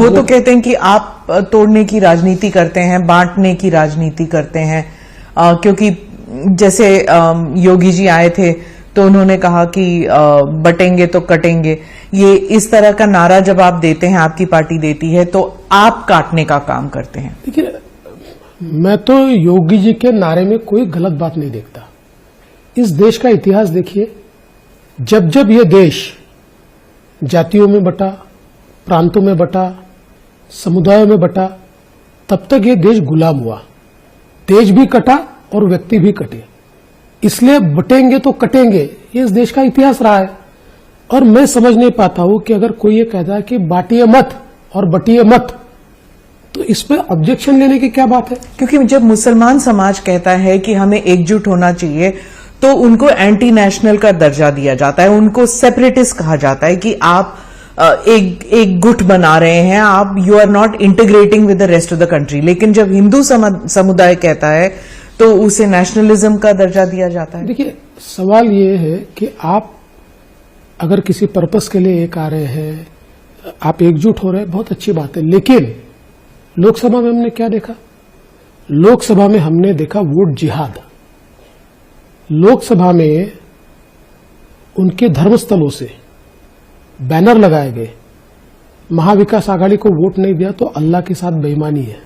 वो तो कहते हैं कि आप तोड़ने की राजनीति करते हैं, बांटने की राजनीति करते हैं, क्योंकि जैसे योगी जी आए थे तो उन्होंने कहा कि बटेंगे तो कटेंगे। ये इस तरह का नारा जब आप देते हैं, आपकी पार्टी देती है, तो आप काटने का काम करते हैं। देखिए, मैं तो योगी जी के नारे में कोई गलत बात नहीं देखता। इस देश का इतिहास देखिए, जब जब ये देश जातियों में बटा, प्रांतों में बटा, समुदायों में बटा, तब तक ये देश गुलाम हुआ। देश भी कटा और व्यक्ति भी कटे। इसलिए बटेंगे तो कटेंगे, ये इस देश का इतिहास रहा है। और मैं समझ नहीं पाता हूं कि अगर कोई ये कहता है कि बांटिए मत और बटिए मत, तो इस पे ऑब्जेक्शन लेने की क्या बात है? क्योंकि जब मुसलमान समाज कहता है कि हमें एकजुट होना चाहिए, तो उनको एंटी नेशनल का दर्जा दिया जाता है, उनको सेपरेटिस्ट कहा जाता है कि आप एक गुट बना रहे हैं, आप you are not integrating with the rest of the country. लेकिन जब हिंदू समुदाय कहता है तो उसे नेशनलिज्म का दर्जा दिया जाता है। देखिए, सवाल ये है कि आप अगर किसी पर्पस के लिए एक आ रहे हैं, आप एकजुट हो रहे हैं, बहुत अच्छी बात है। लेकिन लोकसभा में हमने क्या देखा? लोकसभा में हमने देखा वोट जिहाद। लोकसभा में उनके धर्मस्थलों से बैनर लगाए गए, महाविकास आघाड़ी को वोट नहीं दिया तो अल्लाह के साथ बेईमानी है,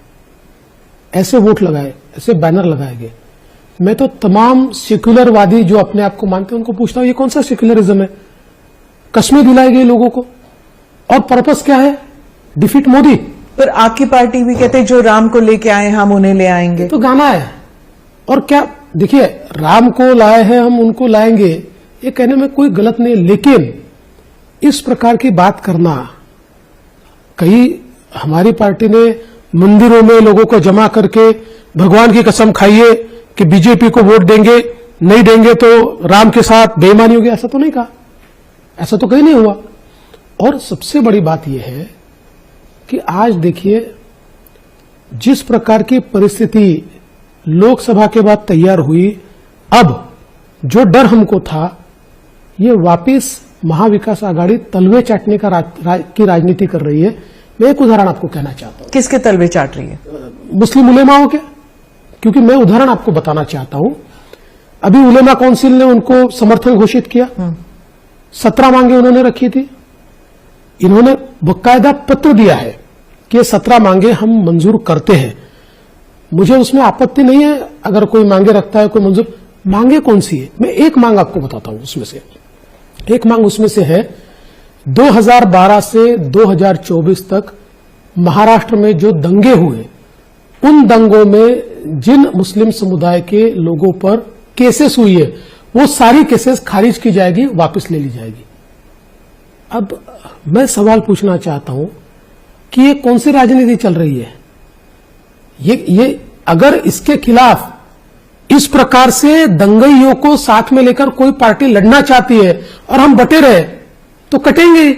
ऐसे वोट लगाए, ऐसे बैनर लगाए गए। मैं तो तमाम सेक्युलरवादी जो अपने आप को मानते हैं उनको पूछता हूं, ये कौन सा सेक्युलरिज्म है? कश्मीर दिलाई गई लोगों को, और पर्पस क्या है? डिफीट मोदी। पर आपकी पार्टी भी कहते हैं जो राम को लेके आए हम उन्हें ले आएंगे। तो गाना है। और क्या, देखिए, राम को लाए हैं हम उनको लाएंगे, ये कहने में कोई गलत नहीं। लेकिन इस प्रकार की बात करना, कई हमारी पार्टी ने मंदिरों में लोगों को जमा करके भगवान की कसम खाइए कि बीजेपी को वोट देंगे, नहीं देंगे तो राम के साथ बेईमानी होगी, ऐसा तो नहीं कहा, ऐसा तो कहीं नहीं हुआ। और सबसे बड़ी बात यह है कि आज देखिए, जिस प्रकार की परिस्थिति लोकसभा के बाद तैयार हुई, अब जो डर हमको था, ये वापिस महाविकास आघाड़ी तलवे चाटने का की राजनीति कर रही है। मैं एक उदाहरण आपको कहना चाहता हूं। किसके तलवे चाट रही है? मुस्लिम उलेमाओं के। क्योंकि मैं उदाहरण आपको बताना चाहता हूं। अभी उलेमा काउंसिल ने उनको समर्थन घोषित किया, 17 मांगे उन्होंने रखी थी। इन्होंने बाकायदा पत्र दिया है कि ये 17 मांगे हम मंजूर करते हैं। मुझे उसमें आपत्ति नहीं है अगर कोई मांगे रखता है, कोई मंजूर। मांगे कौन सी है? मैं एक मांग आपको बताता हूं। उसमें से एक मांग उसमें से है, 2012 से 2024 तक महाराष्ट्र में जो दंगे हुए, उन दंगों में जिन मुस्लिम समुदाय के लोगों पर केसेस हुई है, वो सारी केसेस खारिज की जाएगी, वापस ले ली जाएगी। अब मैं सवाल पूछना चाहता हूं कि ये कौन सी राजनीति चल रही है? ये अगर इसके खिलाफ इस प्रकार से दंगइयों को साथ में लेकर कोई पार्टी लड़ना चाहती है और हम बटे रहे, तो कटेंगे।